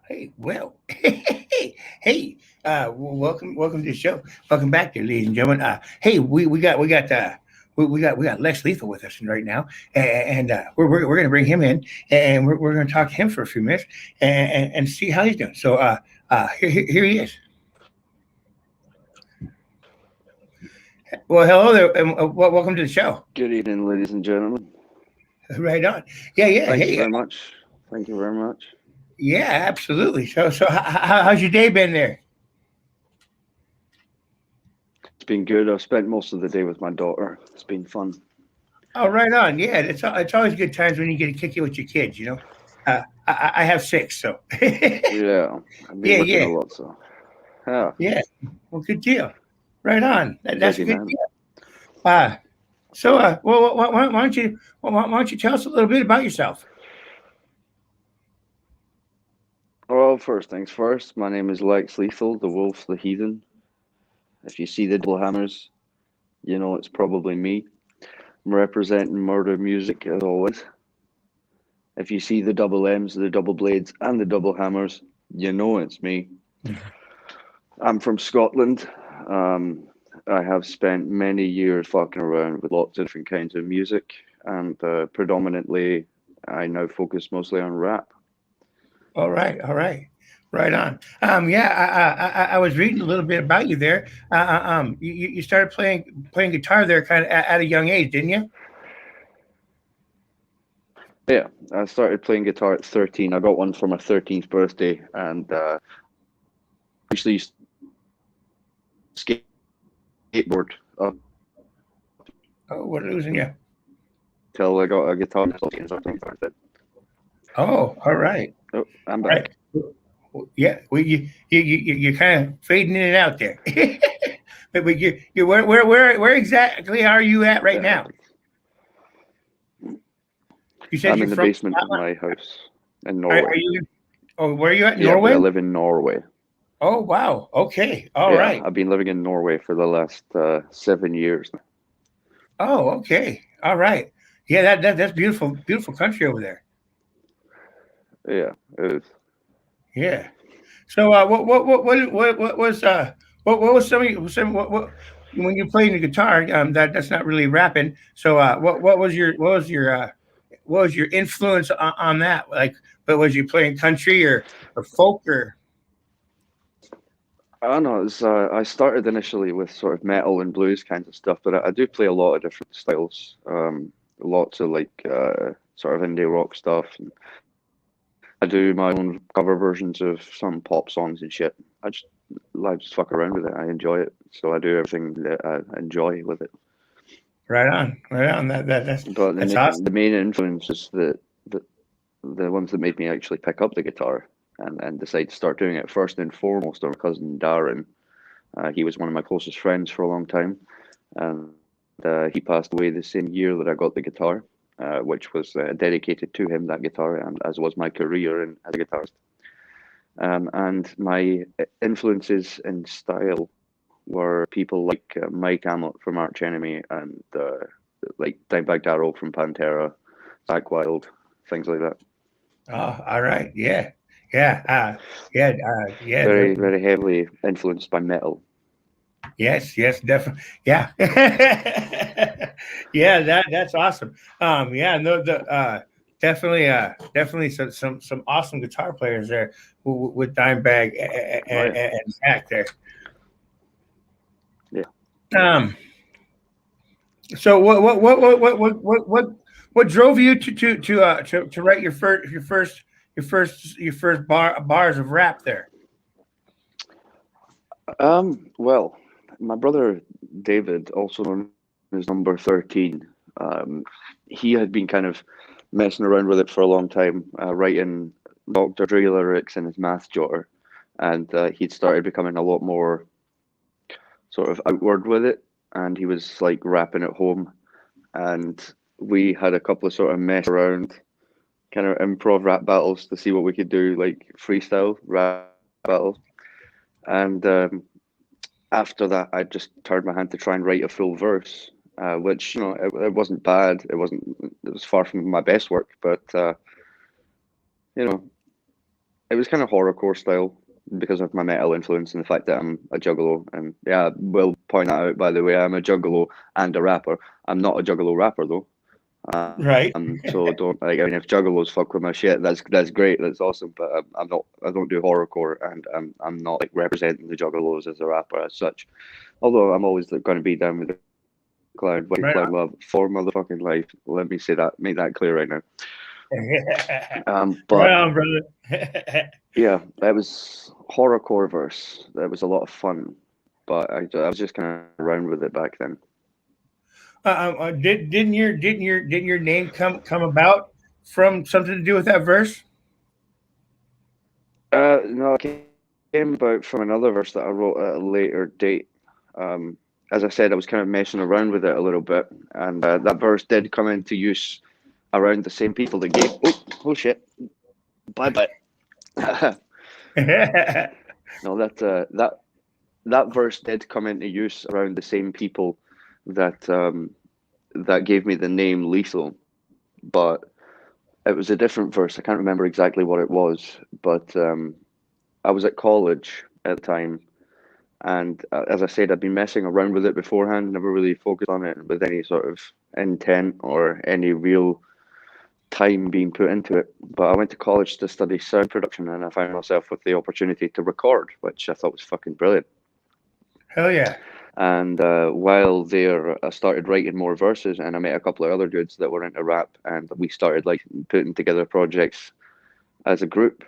Hey, well, hey, welcome to the show. Welcome back, there, ladies and gentlemen. Hey, we got Lex Lethal with us right now, and we're going to bring him in, and we're going to talk to him for a few minutes and see how he's doing. So, here he is. Well, hello there, and welcome to the show. Good evening, ladies and gentlemen. Right on. Yeah, yeah. Thank you Hey, very much. Thank you very much. yeah, absolutely. So, how's your day been there? It's been good. I've spent most of the day with my daughter. It's been fun. Oh, right on. Yeah, it's always good times when you get to kick it with your kids. I have six, so Yeah, I've been yeah, working yeah, a lot, so yeah, yeah. Well, good deal. Right on. That's a busy good man. deal. Uh, well, why don't you tell us a little bit about yourself? Well, first things first. My name is Lex Lethal, the Wolf, the Heathen. If you see the double hammers, you know it's probably me. I'm representing murder music as always. If you see the double M's, the double blades, and the double hammers, you know it's me. I'm from Scotland. Um, I have spent many years fucking around with lots of different kinds of music, and predominantly, I now focus mostly on rap. All right, all right. Right on. Yeah, I was reading a little bit about you there. You started playing guitar there kind of at a young age, didn't you? Yeah, I started playing guitar at 13. I got one for my 13th birthday, and actually used to skateboard up Oh, we're losing you. until I got a guitar and something like that. Oh, all right. Oh, I'm Right. back. Yeah, well, you're kind of fading in and out there. But you where exactly are you at right Yeah, now? You said I'm you're in the from basement of Scotland. my house in Are Norway. you? Oh, where are you at? Yeah, but I Norway? live in Norway. Oh, wow. Okay. All Yeah, right. I've been living in Norway for the last 7 years. Oh, okay. All right. Yeah, that's beautiful, beautiful country over there. Yeah, it is. Yeah. So, what was what was some what when you played the guitar? That's not really rapping. So, what was your influence on that? Like, but was you playing country or folk or? I don't know. I started initially with sort of metal and blues kinds of stuff, but I do play a lot of different styles. Lots of like sort of indie rock stuff. And I do my own cover versions of some pop songs and shit. I just fuck around with it. I enjoy it, so I do everything that I enjoy with it. Right on, right on. But That's awesome. the main influences the ones that made me actually pick up the guitar and decide to start doing it first and foremost are my cousin Darren. He was one of my closest friends for a long time, and he passed away the same year that I got the guitar, which was dedicated to him, that guitar, and as was my career as a guitarist. And my influences in style were people like Mike Amlett from Arch Enemy and like Dimebag Darrell from Pantera, Zach Wild, things like that. Oh, all right. Yeah, yeah, yeah. Very, very heavily influenced by metal. Yes, yes, definitely. Yeah, yeah. That's awesome. Yeah, no, definitely some awesome guitar players there with Dimebag Oh yeah, and Zach there. yeah. Um, so what drove you to write your first bars of rap there? Well, my brother David, also known as Number 13, um, he had been kind of messing around with it for a long time, writing Dr. Dre lyrics in his math jotter, and he'd started becoming a lot more sort of outward with it, and he was like rapping at home, and we had a couple of sort of mess around kind of improv rap battles to see what we could do, like freestyle rap battles, and after that, I just turned my hand to try and write a full verse, which it wasn't bad. It was far from my best work, but you know, it was kind of horrorcore style because of my metal influence and the fact that I'm a juggalo. And yeah, will point that out by the way. I'm a juggalo and a rapper. I'm not a juggalo rapper though. Right. So don't like. I mean, if juggalos fuck with my shit, that's great. That's awesome. But I'm not. I don't do horrorcore, and I'm not like representing the juggalos as a rapper as such. Although I'm always going to be down with the clown, white Right clown love for motherfucking life. Let me say that. Make that clear right now. on. Right But on, brother. yeah, that was horrorcore verse. That was a lot of fun. But I was just kind of around with it back then. Didn't your name come about from something to do with that verse? No, it came about from another verse that I wrote at a later date. Um, as I said, I was kind of messing around with it a little bit, and that verse did come into use around the same people that gave. Oh shit! Bye bye. No, that verse did come into use around the same people that that gave me the name Lethal, but it was a different verse. I can't remember exactly what it was, but I was at college at the time, and as I said, I'd been messing around with it beforehand, never really focused on it with any sort of intent or any real time being put into it. But I went to college to study sound production, and I found myself with the opportunity to record, which I thought was fucking brilliant. Hell yeah. And while there, I started writing more verses, and I met a couple of other dudes that were into rap, and we started like putting together projects as a group.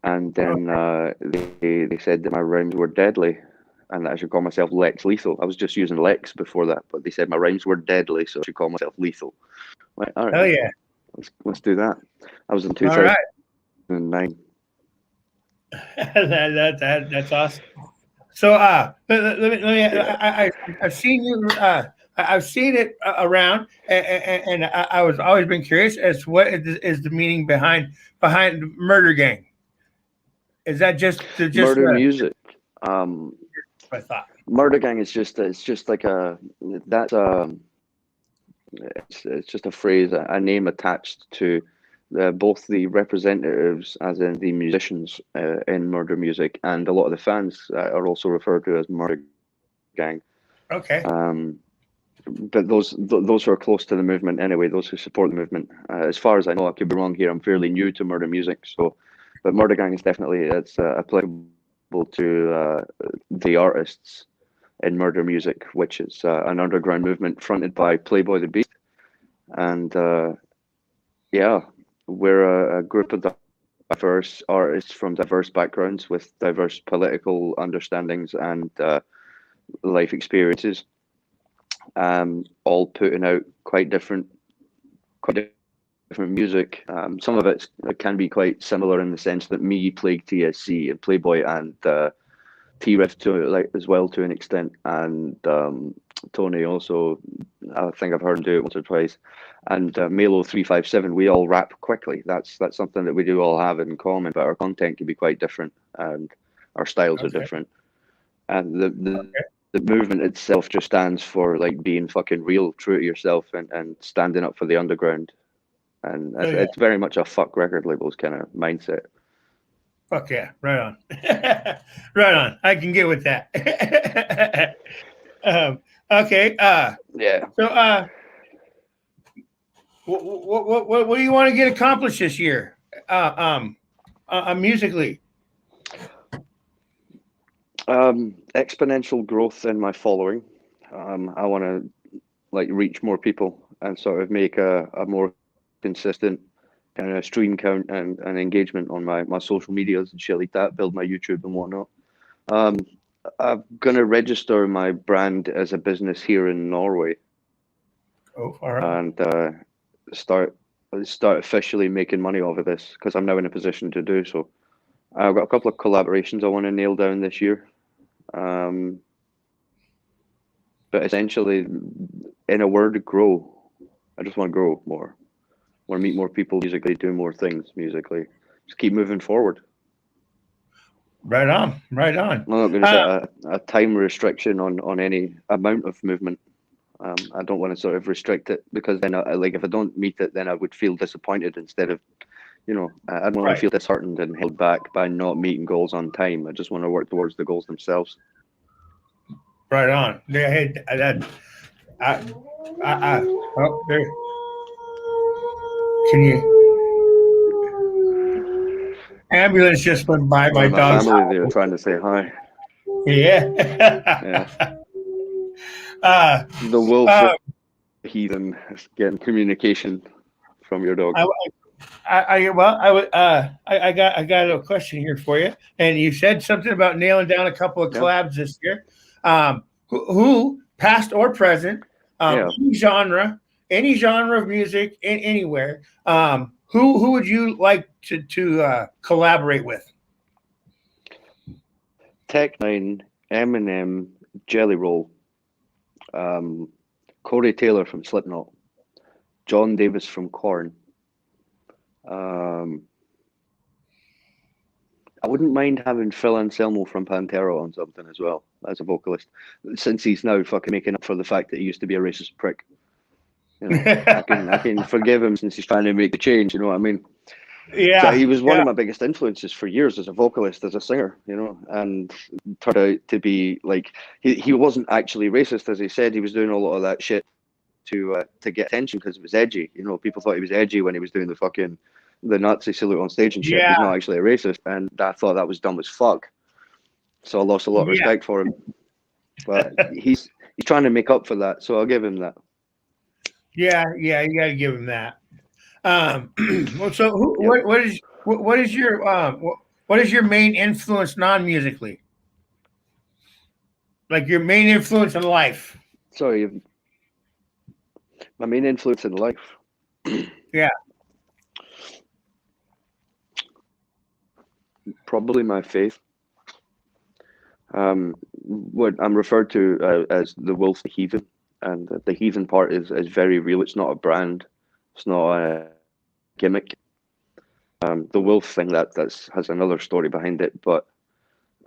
And Oh, then they said that my rhymes were deadly, and that I should call myself Lex Lethal. I was just using Lex before that, but they said my rhymes were deadly, so I should call myself Lethal. Like, all right, hell then, yeah. let's do that. I was in All right. 2009. That's awesome. So, let me. Yeah, I've seen you. I've seen it around, and I was always been curious as to what is the meaning behind Murder Gang. Is that just murder music. Um, I thought? Murder Gang is just it's just like a that's it's just a phrase, a name attached to both the representatives, as in the musicians in murder music, and a lot of the fans are also referred to as Murder Gang. Okay. Um, but those who are close to the movement anyway, those who support the movement. As far as I know, I could be wrong here. I'm fairly new to murder music, so but Murder Gang is definitely it's applicable to the artists in murder music, which is an underground movement fronted by Playboy the Beast, and yeah, we're a group of diverse artists from diverse backgrounds with diverse political understandings and life experiences, all putting out quite different music. Some of it can be quite similar in the sense that me, Plague TSC, and Playboy and T-Rev to like as well to an extent, and Tony also. I think I've heard him do it once or twice, and Melo 357. We all rap quickly. That's something that we do all have in common, but our content can be quite different, and our styles are Okay. different. And Okay. the movement itself just stands for like being fucking real, true to yourself, and standing up for the underground. And Oh yeah. it's very much a fuck record labels kind of mindset. Fuck yeah. Right on. Right on. I can get with that. Okay. Yeah. So, what do you want to get accomplished this year? Musically. Exponential growth in my following. I want to like reach more people and sort of make a more consistent kind of stream count and engagement on my social medias and shit like that, build my YouTube and whatnot. Um, I'm gonna register my brand as a business here in Norway Oh, all right. and start start officially making money off of this because I'm now in a position to do so. I've got a couple of collaborations I want to nail down this year. Um, but essentially, in a word, grow. I just want to grow more. Want to meet more people musically, do more things musically. Just keep moving forward. Right on. Right on. I'm not going to Uh, set a time restriction on any amount of movement. I don't want to sort of restrict it because then, like, if I don't meet it, then I would feel disappointed instead of I don't want to Right. feel disheartened and held back by not meeting goals on time. I just want to work towards the goals themselves. Right on. Yeah, hey, that I, oh, there. Can you? Ambulance just went by Sorry, my my dog's family, they house. were trying to say hi. Yeah. Yeah. uh, The wolf, uh, the heathen, is getting communication from your dog. I, well, I got a question here for you, and you said something about nailing down a couple of Yeah. collabs this year. Who past or present, Yeah. any genre of music, anywhere. Who would you like to collaborate with? Tech Nine, Eminem, Jelly Roll, um, Corey Taylor from Slipknot, John Davis from Korn. Um, I wouldn't mind having Phil Anselmo from Pantera on something as well as a vocalist, since he's now fucking making up for the fact that he used to be a racist prick. I can forgive him since he's trying to make the change. You know what I mean? So Yeah, he was one yeah, of my biggest influences for years as a vocalist, as a singer. And turned out to be like he wasn't actually racist, as he said. He was doing a lot of that shit to get attention because it was edgy. People thought he was edgy when he was doing the Nazi salute on stage and shit. But he's yeah, not actually a racist, and I thought that was dumb as fuck. So I lost a lot of yeah, respect for him. But he's trying to make up for that, so I'll give him that. yeah. You got to give him that. Well, so Yep. what is your main influence non-musically? Like your main influence in life? Sorry, my main influence in life, Yeah. probably my faith. What I'm referred to as the wolf, the heathen, and the heathen part is very real. It's not a brand. It's not a gimmick. The wolf thing that's has another story behind it, but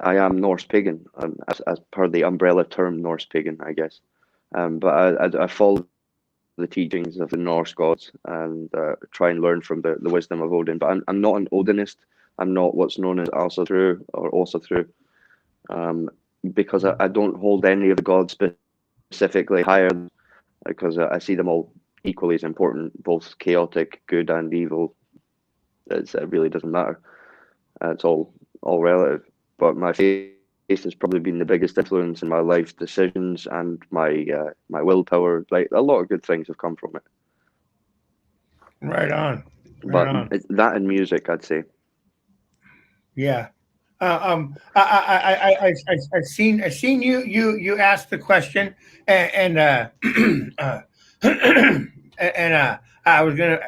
I am Norse pagan, as per the umbrella term Norse pagan, I guess. But I follow the teachings of the Norse gods and try and learn from the wisdom of Odin. But I'm not an Odinist. I'm not what's known as also through or also through, um, because I don't hold any of the gods specifically higher, because I see them all equally as important, both chaotic, good, and evil. It really doesn't matter. It's all relative. But my faith has probably been the biggest influence in my life decisions and my willpower. Like a lot of good things have come from it. Right on. Right But on. it's that and music, I'd say. Yeah. I seen you asked the question, and I was gonna.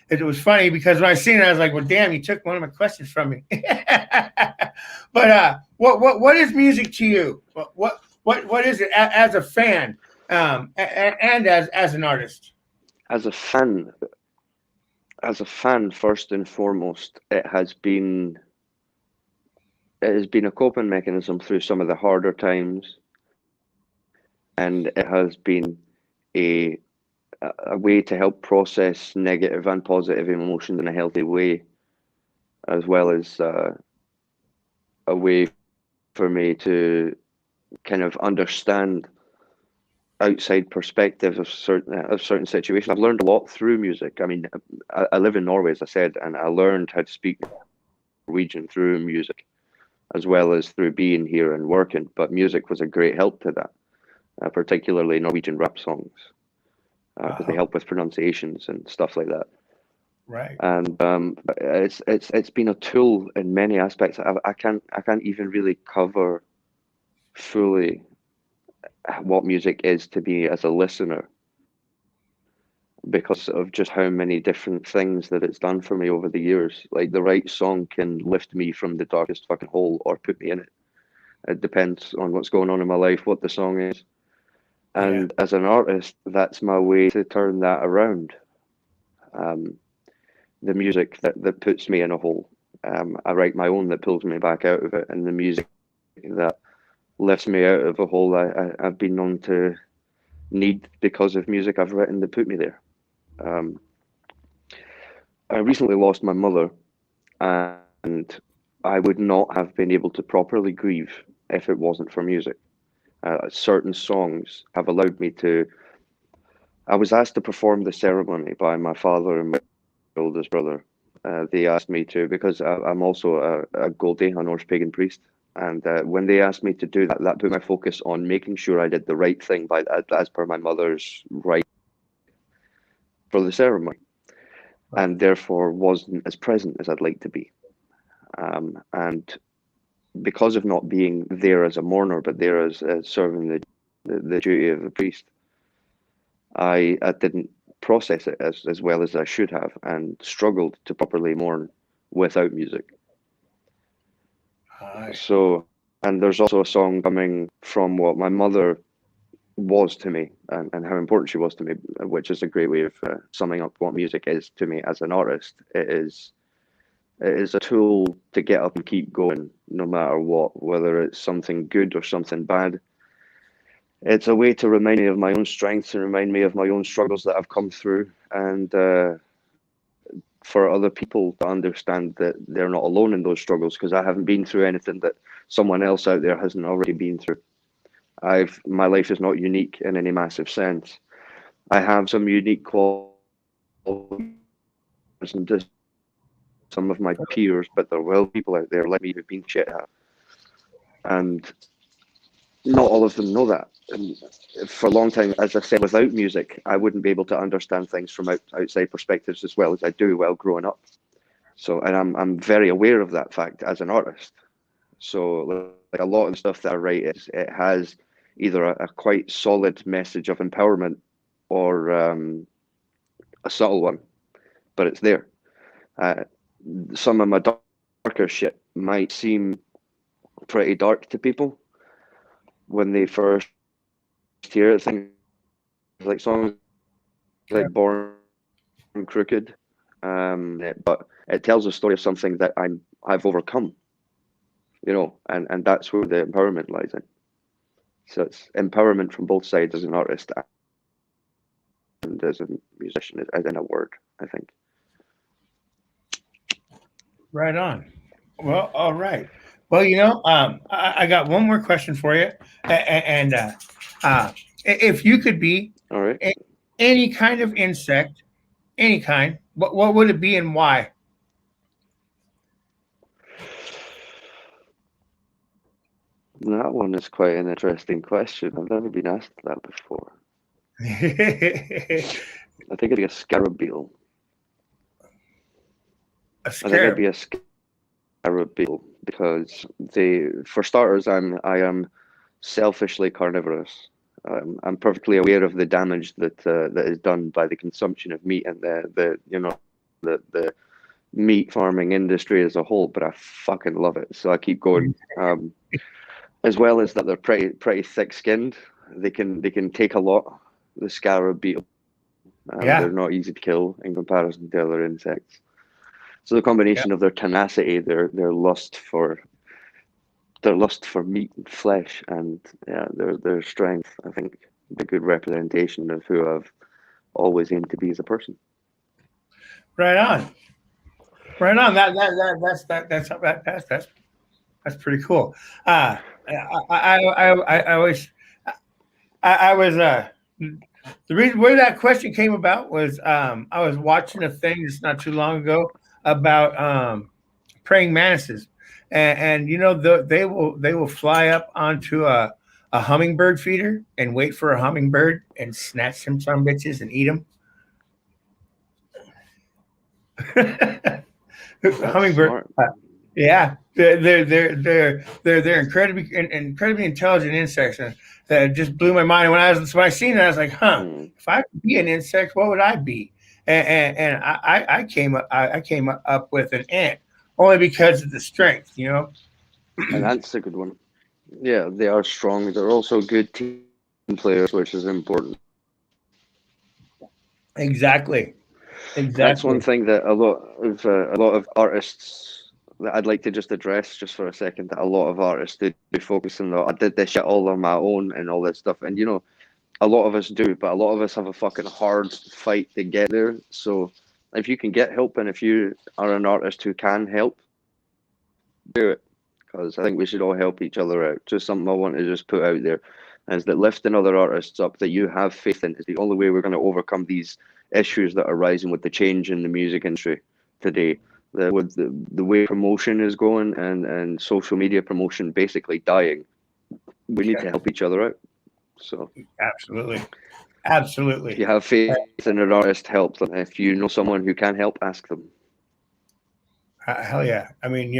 It was funny because when I seen it, I was like, "Well, damn, you took one of my questions from me." But what is music to you? What is it as a fan, and as an artist? As a fan, first and foremost, it has been a coping mechanism through some of the harder times, and it has been a a way to help process negative and positive emotions in a healthy way, as well as a way for me to kind of understand outside perspectives of certain situations. I've learned a lot through music. I mean, I live in Norway, as I said, and I learned how to speak Norwegian through music, as well as through being here and working. But music was a great help to that, particularly Norwegian rap songs, because they Uh-huh. help with pronunciations and stuff like that. Right. And it's been a tool in many aspects. I can't even really cover fully what music is to me as a listener, because of just how many different things that it's done for me over the years. Like the right song can lift me from the darkest fucking hole or put me in it. It depends on what's going on in my life, what the song is. Yeah. And as an artist, that's my way to turn that around. Um, the music that puts me in a hole. I write my own that pulls me back out of it, and the music that lifts me out of a hole I've been known to need because of music I've written that put me there. Um, I recently lost my mother, and I would not have been able to properly grieve if it wasn't for music. Certain songs have allowed me to. I was asked to perform the ceremony by my father and my oldest brother. They asked me to because I'm also a Goldie, a Norse pagan priest. And when they asked me to do that, that put my focus on making sure I did the right thing by as per my mother's right for the ceremony, and therefore wasn't as present as I'd like to be. And because of not being there as a mourner, but there as serving the duty of the priest, I didn't process it as well as I should have, and struggled to properly mourn without music. Aye. So, and there's also a song coming from what my mother was to me, and how important she was to me, which is a great way of summing up what music is to me as an artist. It is a tool to get up and keep going no matter what, whether it's something good or something bad. It's a way to remind me of my own strengths and remind me of my own struggles that I've come through, and for other people to understand that they're not alone in those struggles, because I haven't been through anything that someone else out there hasn't already been through. My life is not unique in any massive sense. I have some unique qualities and just some of my peers, but there will be people out there like me who've been shit at, and not all of them know that. And for a long time, as I said, without music, I wouldn't be able to understand things from outside perspectives as well as I do while growing up. So, and I'm very aware of that fact as an artist. So, like a lot of the stuff that I write it has either a quite solid message of empowerment or a subtle one, but it's there. Uh, some of my darker shit might seem pretty dark to people when they first hear it. Things like songs like "Born Crooked," but it tells a story of something that I've overcome, and that's where the empowerment lies in. So it's empowerment from both sides as an artist and as a musician, as in a word, I think. Right on. Well, all right. Well, I got one more question for you, and if you could be All right. a- any kind of insect, any kind, what would it be and why? That one is quite an interesting question. I've never been asked that before. A I think I'd be a scarab beetle. I think I'd scarab. be a scarab beetle because for starters, I am selfishly carnivorous. I'm perfectly aware of the damage that is done by the consumption of meat and the meat farming industry as a whole, but I fucking love it, so I keep going. As well as that, they're pretty thick skinned. They can take a lot. The scarab beetle, they're Yeah. not easy to kill in comparison to other insects. So the Yeah. combination of their tenacity, their lust for meat and flesh, and yeah, their strength, I think, a good representation of who I've always aimed to be as a person. Right on. Right on. That's pretty cool. I always I was the reason where that question came about was I was watching a thing just not too long ago about praying mantises, and they will fly up onto a hummingbird feeder and wait for a hummingbird and snatch some bitches and eat them. That's Hummingbird. smart. Yeah, they're incredibly intelligent insects, and that just blew my mind. When I seen it, I was like, huh, Mm. if I could be an insect, what would I be? And I came up with an ant only because of the strength. And that's a good one. Yeah, they are strong. They're also good team players, which is important. Exactly, That's one exactly. thing that a lot of artists that I'd like to just address just for a second. That a lot of artists do focus on. I did this shit all on my own and all that stuff, and a lot of us do, but a lot of us have a fucking hard fight to get there. So if you can get help, and if you are an artist who can help, do it. Because I think we should all help each other out. Just something I want to just put out there is that lifting other artists up that you have faith in is the only way we're going to overcome these issues that are rising with the change in the music industry today. With the way promotion is going and social media promotion basically dying, we need to help each other out. So absolutely. Absolutely. if you have faith in an artist, help them. If you know someone who can help, ask them. Hell yeah! I mean,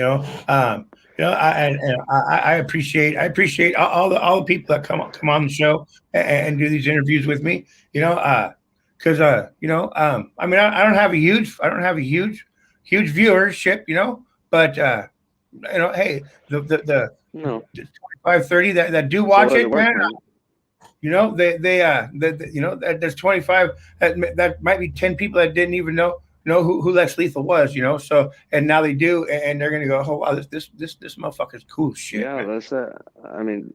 I appreciate all the people that come on the show and do these interviews with me. Because I mean, I don't have a huge viewership, but hey, the No, 25-30 that do it's all watch out of the it, work, man. man. There's 25 that might be 10 people that didn't even know who Lex Lethal was, so and now they do, and they're gonna go, oh wow, this motherfucker's cool shit, Yeah, man. that's it. I mean,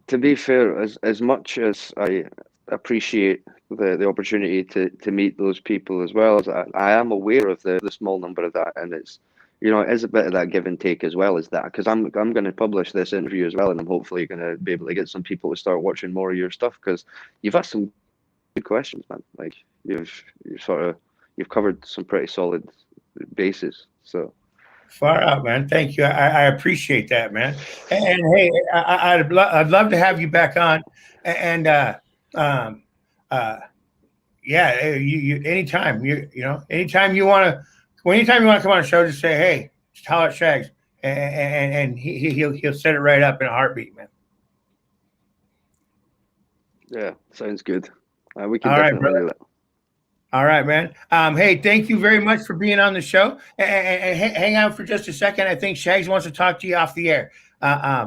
to be fair, as much as I appreciate the opportunity to meet those people, as well as I am aware of the small number of that, and it's it is a bit of that give and take as well as that, because I'm going to publish this interview as well, and I'm hopefully going to be able to get some people to start watching more of your stuff, because you've asked some good questions, man. Like you've covered some pretty solid bases. So Far out, man. Thank you. I appreciate that, man. And hey, I'd love to have you back on, and um uh yeah, you anytime anytime you want to, anytime you want to come on a show, just say, hey, just holler at Shags, and he'll set it right up in a heartbeat, man. yeah, sounds good. We can All right, definitely brother. do that. All right, man. Hey, thank you very much for being on the show. And hang out for just a second. I think Shags wants to talk to you off the air.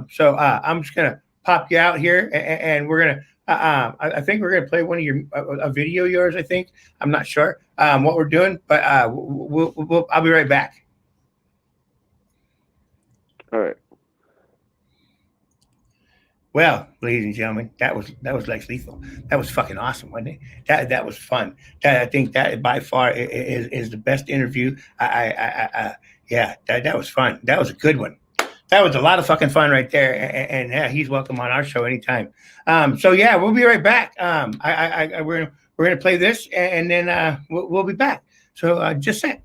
So I'm just gonna pop you out here, and we're gonna. I think we're gonna play one of your a video of yours. I think I'm not sure what we're doing, but I'll be right back. All right. Well, ladies and gentlemen, that was Lex Lethal. That was fucking awesome, wasn't it? That was fun. I think that by far is the best interview. Yeah, that was fun. That was a good one. That was a lot of fucking fun right there. And yeah, he's welcome on our show anytime. So yeah, we'll be right back. We're gonna play this, and then we'll be back. So just a sec.